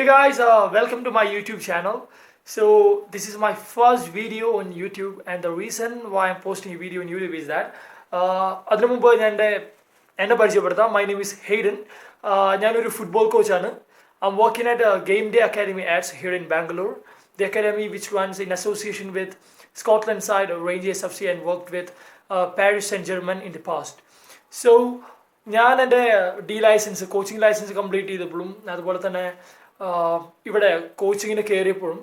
Hey guys, welcome to my YouTube channel. So this is my first video on YouTube, and the reason why I'm posting a video on YouTube is that അതിനു മുമ്പ് എന്നെ പരിചയപ്പെടുത്താം. My name is Hayden. ഞാനൊരു football കോച്ചാണ്. I'm working at Game Day Academy Ads here in Bangalore. The academy which runs in association with Scotland side Rangers FC and worked with Paris Saint-Germain in the past. So ഞാൻ എൻ്റെ coaching licence complete ചെയ്തപ്പോഴും അതുപോലെ തന്നെ ഇവിടെ കോച്ചിങ്ങിന് കയറിയപ്പോഴും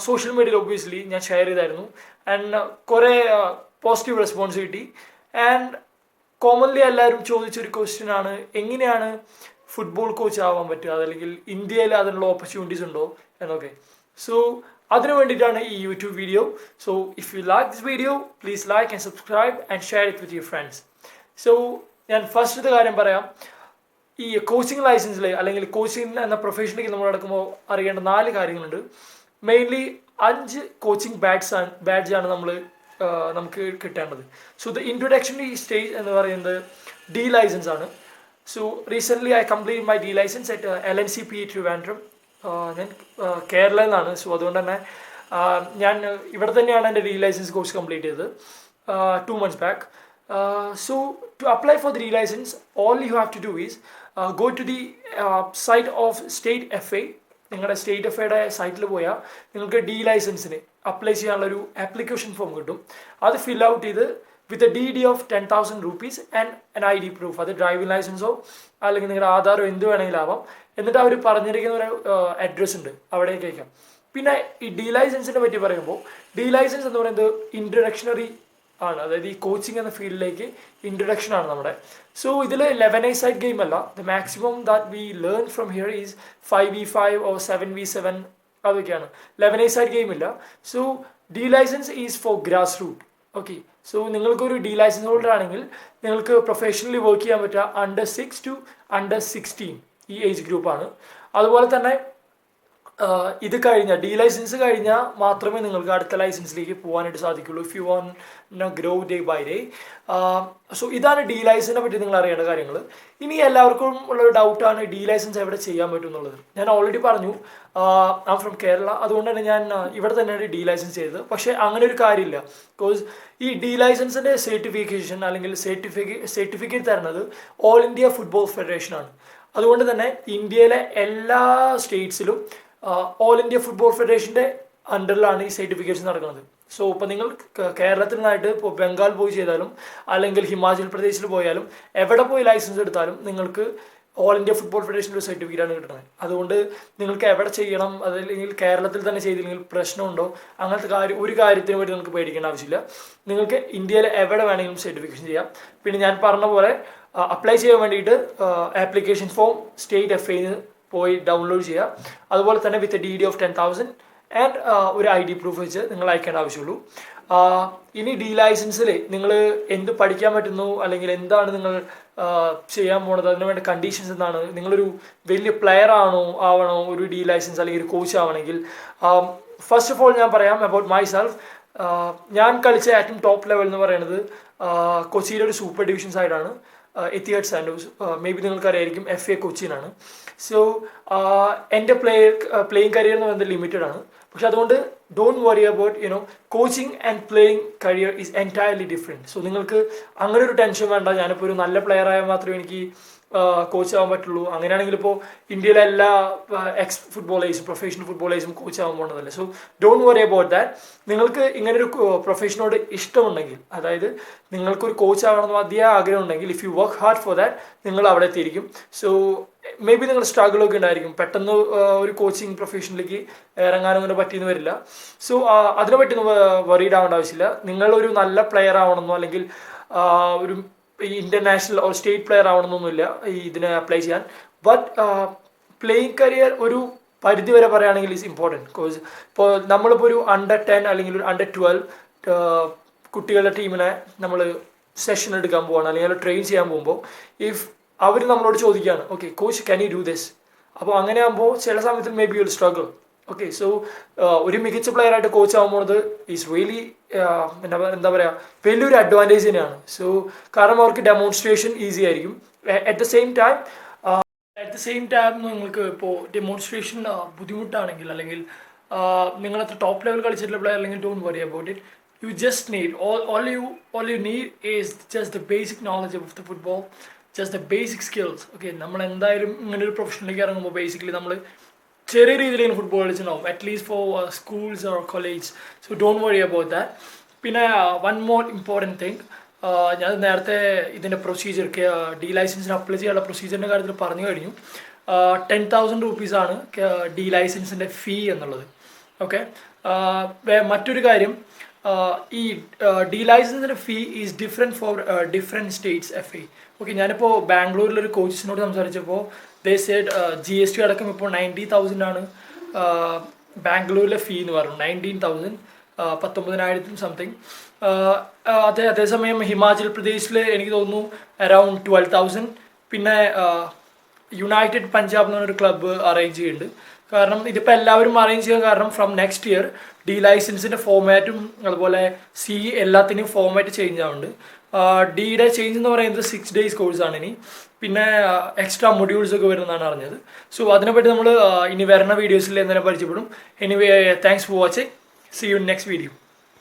social മീഡിയയിൽ obviously ഞാൻ share ചെയ്തായിരുന്നു. ആൻഡ് കുറേ പോസിറ്റീവ് റെസ്പോൺസ് കിട്ടി. ആൻഡ് കോമൺലി എല്ലാവരും ചോദിച്ചൊരു ക്വസ്റ്റ്യൻ ആണ്, എങ്ങനെയാണ് ഫുട്ബോൾ കോച്ച് ആവാൻ പറ്റുക, അതല്ലെങ്കിൽ ഇന്ത്യയിൽ അതിനുള്ള ഓപ്പർച്യൂണിറ്റീസ് ഉണ്ടോ എന്നൊക്കെ. സോ അതിനു വേണ്ടിയിട്ടാണ് ഈ YouTube video. So if you like this video please like and subscribe and share it with your friends. So ഞാൻ ഫസ്റ്റത്തെ കാര്യം പറയാം. ഈ കോച്ചിങ് ലൈസൻസിൽ അല്ലെങ്കിൽ കോച്ചിങ് എന്ന പ്രൊഫഷനിലേക്ക് നമ്മൾ നടക്കുമ്പോൾ അറിയേണ്ട 4 കാര്യങ്ങളുണ്ട്. മെയിൻലി 5 കോച്ചിങ് ബാഡ്ജാണ് നമുക്ക് കിട്ടേണ്ടത്. സോ ദ ഇൻട്രൊഡക്ഷണറി സ്റ്റേജ് എന്ന് പറയുന്നത് ഡി ലൈസൻസ് ആണ്. So recently I complete my D licence at LNCP Trivandrum. ഞാൻ കേരളയിൽ നിന്നാണ്. സോ അതുകൊണ്ട് തന്നെ ഞാൻ ഇവിടെ തന്നെയാണ് എൻ്റെ ഡി ലൈസൻസ് കോഴ്സ് കംപ്ലീറ്റ് ചെയ്തത് 2 months back. So to apply for the D-license, all you have to do is go to the site of State FA. നിങ്ങളുടെ സ്റ്റേറ്റ് എഫയുടെ സൈറ്റിൽ പോയാൽ നിങ്ങൾക്ക് ഡി ലൈസൻസിന് അപ്ലൈ ചെയ്യാനുള്ളൊരു ആപ്ലിക്കേഷൻ ഫോം കിട്ടും. അത് ഫിൽ ഔട്ട് ചെയ്ത് with a DD of 10,000 rupees and an ID proof. അത് ഡ്രൈവിംഗ് ലൈസൻസോ അല്ലെങ്കിൽ നിങ്ങളുടെ ആധാറോ എന്ത് വേണമെങ്കിലും ആവാം. എന്നിട്ട് അവർ പറഞ്ഞിരിക്കുന്ന ഒരു അഡ്രസ്സ് ഉണ്ട്, അവിടേക്ക് അയക്കാം. പിന്നെ ഈ ഡി ലൈസൻസിനെ പറ്റി പറയുമ്പോൾ ഡി ലൈസൻസ് എന്ന് പറയുന്നത് ഇൻട്രൊഡക്ഷണറി ആണ്, അതായത് ഈ കോച്ചിങ് എന്ന ഫീൽഡിലേക്ക് ഇൻട്രൊഡക്ഷൻ ആണ് നമ്മുടെ. സോ ഇതിൽ 11-a-side ഗെയിം അല്ല. The maximum that we learn from here is 5v5 or 7v7 അതൊക്കെയാണ്. 11-a-side ഗെയിം ഇല്ല. So D licence is for grass root. Okay, so നിങ്ങൾക്കൊരു ഡി ലൈസൻസ് ഹോൾഡർ ആണെങ്കിൽ നിങ്ങൾക്ക് പ്രൊഫഷണലി വർക്ക് ചെയ്യാൻ പറ്റുക under 6 to under 16 ഈ age ഗ്രൂപ്പാണ്. അതുപോലെ തന്നെ ഇത് കഴിഞ്ഞാൽ ഡി ലൈസൻസ് കഴിഞ്ഞാൽ മാത്രമേ നിങ്ങൾക്ക് അടുത്ത ലൈസൻസിലേക്ക് പോകാനായിട്ട് സാധിക്കുള്ളൂ if you want grow day by day. So ഇതാണ് ഡി ലൈസൻസിനെ പറ്റി നിങ്ങൾ അറിയേണ്ട കാര്യങ്ങൾ. ഇനി എല്ലാവർക്കും ഉള്ള ഡൗട്ടാണ് ഡി ലൈസൻസ് എവിടെ ചെയ്യാൻ പറ്റും എന്നുള്ളത്. ഞാൻ ഓൾറെഡി പറഞ്ഞു ഐ ആം ഫ്രം കേരള, അതുകൊണ്ട് തന്നെ ഞാൻ ഇവിടെ തന്നെയാണ് ഡി ലൈസൻസ് ചെയ്തത്. പക്ഷേ അങ്ങനെ ഒരു കാര്യമില്ല. ബിക്കോസ് ഈ ഡി ലൈസൻസിൻ്റെ സർട്ടിഫിക്കേഷൻ അല്ലെങ്കിൽ സർട്ടിഫിക്കറ്റ് തരുന്നത് ഓൾ ഇന്ത്യ ഫുട്ബോൾ ഫെഡറേഷൻ ആണ്. അതുകൊണ്ട് തന്നെ ഇന്ത്യയിലെ എല്ലാ സ്റ്റേറ്റ്സിലും ഓൾ ഇന്ത്യ ഫുട്ബോൾ ഫെഡറേഷൻ്റെ അണ്ടറിലാണ് ഈ സർട്ടിഫിക്കേഷൻ നടക്കുന്നത്. സോ ഇപ്പോൾ നിങ്ങൾ കേരളത്തിൽ നിന്നായിട്ട് ഇപ്പോൾ ബംഗാൾ പോയി ചെയ്താലും അല്ലെങ്കിൽ ഹിമാചൽ പ്രദേശിൽ പോയാലും എവിടെ പോയി ലൈസൻസ് എടുത്താലും നിങ്ങൾക്ക് ഓൾ ഇന്ത്യ ഫുട്ബോൾ ഫെഡറേഷൻ്റെ ഒരു സർട്ടിഫിക്കറ്റാണ് കിട്ടുന്നത്. അതുകൊണ്ട് നിങ്ങൾക്ക് എവിടെ ചെയ്യണം, അതല്ലെങ്കിൽ കേരളത്തിൽ തന്നെ ചെയ്തില്ലെങ്കിൽ പ്രശ്നമുണ്ടോ അങ്ങനത്തെ ഒരു കാര്യത്തിന് വേണ്ടി നിങ്ങൾക്ക് പേടിക്കേണ്ട ആവശ്യമില്ല. നിങ്ങൾക്ക് ഇന്ത്യയിൽ എവിടെ വേണമെങ്കിലും സർട്ടിഫിക്കേഷൻ ചെയ്യാം. പിന്നെ ഞാൻ പറഞ്ഞ പോലെ അപ്ലൈ ചെയ്യാൻ വേണ്ടിയിട്ട് ആപ്ലിക്കേഷൻ ഫോം സ്റ്റേറ്റ് FAന്ന് പോയി ഡൗൺലോഡ് ചെയ്യുക. അതുപോലെ തന്നെ വിത്ത് DD of 10,000 ആൻഡ് ഒരു ID പ്രൂഫ് വെച്ച് നിങ്ങൾ അയക്കേണ്ട ആവശ്യമുള്ളൂ. ഇനി ഡി ലൈസൻസിൽ നിങ്ങൾ എന്ത് പഠിക്കാൻ പറ്റുന്നു അല്ലെങ്കിൽ എന്താണ് നിങ്ങൾ ചെയ്യാൻ പോണത്, അതിന് വേണ്ട കണ്ടീഷൻസ് എന്താണ്, നിങ്ങളൊരു വലിയ പ്ലെയർ ആവണോ ഒരു ഡി ലൈസൻസ് അല്ലെങ്കിൽ ഒരു കോച്ച് ആവണമെങ്കിൽ. ഫസ്റ്റ് ഓഫ് ഓൾ ഞാൻ പറയാം അബൌട്ട് മൈ സെൽഫ്. ഞാൻ കളിച്ച ഏറ്റവും ടോപ്പ് ലെവൽ എന്ന് പറയുന്നത് കൊച്ചിയിലെ ഒരു സൂപ്പർ ഡിവിഷൻ സൈഡാണ്, എത്തിഹാഡ് സാൻഡോസ്. മേ ബി നിങ്ങൾക്കറിയായിരിക്കും FA കൊച്ചിനാണ്. സോ എൻ്റെ പ്ലേയിങ് കരിയർ എന്ന് പറയുന്നത് ലിമിറ്റഡ് ആണ്. പക്ഷെ അതുകൊണ്ട് don't worry about coaching and playing career is entirely different. So നിങ്ങൾക്ക് അങ്ങനെ ഒരു ടെൻഷൻ വേണ്ട. ഞാനിപ്പോൾ ഒരു നല്ല പ്ലെയർ ആയാൽ മാത്രമേ എനിക്ക് കോച്ച് ആവാൻ പറ്റുള്ളൂ. അങ്ങനെയാണെങ്കിൽ ഇപ്പോൾ ഇന്ത്യയിലെ എല്ലാ ഫുട്ബോളേഴ്സും പ്രൊഫഷണൽ ഫുട്ബോളേഴ്സും കോച്ച് ആവാൻ പോകുന്നതല്ലേ. So don't worry about that. നിങ്ങൾക്ക് ഇങ്ങനൊരു പ്രൊഫഷനോട് ഇഷ്ടമുണ്ടെങ്കിൽ, അതായത് നിങ്ങൾക്കൊരു കോച്ച് ആവണമെന്ന് അതിയായ ആഗ്രഹം ഉണ്ടെങ്കിൽ, if you work hard for that നിങ്ങൾ അവിടെ എത്തിയിരിക്കും. സോ മേ ബി നിങ്ങൾ സ്ട്രഗിളൊക്കെ ഉണ്ടായിരിക്കും, പെട്ടെന്ന് ഒരു കോച്ചിങ് പ്രൊഫഷനിലേക്ക് ഇറങ്ങാനും അങ്ങനെ പറ്റിയെന്ന് വരില്ല. സോ അതിനെ പറ്റി വറീഡ് ആവേണ്ട ആവശ്യമില്ല. നിങ്ങളൊരു നല്ല പ്ലെയർ ആവണമെന്നോ അല്ലെങ്കിൽ ഒരു ഇന്റർനാഷണൽ ഓർ സ്റ്റേറ്റ് പ്ലെയർ ആവണമെന്നൊന്നുമില്ല ഇതിനെ അപ്ലൈ ചെയ്യാൻ. ബട്ട് പ്ലേയിങ് കരിയർ ഒരു പരിധി വരെ പറയുകയാണെങ്കിൽ ഈസ് ഇമ്പോർട്ടൻറ്റ്. ബിക്കോസ് ഇപ്പോൾ നമ്മളിപ്പോൾ ഒരു under 10 അല്ലെങ്കിൽ ഒരു under 12 കുട്ടികളുടെ ടീമിനെ നമ്മൾ സെഷൻ എടുക്കാൻ പോവാണ് അല്ലെങ്കിൽ ട്രെയിൻ ചെയ്യാൻ പോകുമ്പോൾ ഇഫ് അവർ നമ്മളോട് ചോദിക്കുകയാണ്, okay coach can you do this, അപ്പോൾ അങ്ങനെ ആകുമ്പോൾ ചില സമയത്ത് may be you'll struggle. Okay, so ഒരു മികച്ച പ്ലെയർ ആയിട്ട് കോച്ച് ആകുമ്പോൾ ഈസ് റിയലി എന്താ പറയുക വലിയൊരു അഡ്വാൻറ്റേജ് തന്നെയാണ്. സോ കാരണം അവർക്ക് ഡെമോൺസ്ട്രേഷൻ ഈസി ആയിരിക്കും. At the same time at the same time നിങ്ങൾക്ക് ഇപ്പോൾ ഡെമോൺസ്ട്രേഷൻ ബുദ്ധിമുട്ടാണെങ്കിൽ അല്ലെങ്കിൽ നിങ്ങളത്ര ടോപ്പ് ലെവൽ കളിച്ചിട്ടുള്ള പ്ലെയർ അല്ലെങ്കിൽ don't worry about it you just need all you need is just the basic knowledge of the football just the basic skills. Okay, നമ്മൾ എന്തായാലും ഇങ്ങനെ ഒരു പ്രൊഫഷനിലേക്ക് ഇറങ്ങുമ്പോൾ basically നമ്മൾ ചെറിയ രീതിയിൽ ഫുട്ബോൾ കളിച്ചിട്ടുണ്ടാവും at least for schools or college. So don't worry about that. പിന്നെ വൺ മോർ ഇമ്പോർട്ടൻറ്റ് തിങ്, ഞാൻ നേരത്തെ ഇതിൻ്റെ പ്രൊസീജിയർ ഡി ലൈസൻസിന് അപ്ലൈ ചെയ്യാനുള്ള പ്രൊസീജിയറിൻ്റെ കാര്യത്തിൽ പറഞ്ഞു കഴിഞ്ഞു. 10,000 rupees ഡി ലൈസൻസിൻ്റെ ഫീ എന്നുള്ളത്. ഓക്കെ, മറ്റൊരു കാര്യം, ഈ ഡി ലൈസൻസിൻ്റെ fee is different for different states FA. Okay, ഞാനിപ്പോൾ ബാംഗ്ലൂരിലൊരു കോച്ചസിനോട് സംസാരിച്ചപ്പോൾ ദേ സെഡ് GST അടക്കം ഇപ്പോൾ 90,000 ആണ് ബാംഗ്ലൂരിലെ ഫീ എന്ന് പറഞ്ഞു. 19,000, 19,000 സംതിങ്. അതേസമയം ഹിമാചൽ പ്രദേശിൽ എനിക്ക് തോന്നുന്നു അറൗണ്ട് 12,000. പിന്നെ യുണൈറ്റഡ് പഞ്ചാബ് എന്ന് പറഞ്ഞൊരു ക്ലബ്ബ് അറേഞ്ച് ചെയ്യുന്നുണ്ട്. കാരണം ഇതിപ്പോൾ എല്ലാവരും അറേഞ്ച് ചെയ്യാൻ കാരണം ഫ്രം നെക്സ്റ്റ് ഇയർ ഡി ലൈസൻസിൻ്റെ ഫോമാറ്റും അതുപോലെ എല്ലാത്തിനും ഫോമാറ്റ് ചേഞ്ച് ആവുന്നുണ്ട്. ഡിയുടെ ചേഞ്ച് എന്ന് പറയുന്നത് 6 days കോഴ്സാണ് ഇനി. പിന്നെ എക്സ്ട്രാ മൊഡ്യൂൾസ് ഒക്കെ വരുന്നതാണ് അറിഞ്ഞത്. സോ അതിനെപ്പറ്റി നമ്മൾ ഇനി വരുന്ന വീഡിയോസിൽ എന്തെങ്കിലും പരിചയപ്പെടും. Anyway, thanks for watching. See you in next video.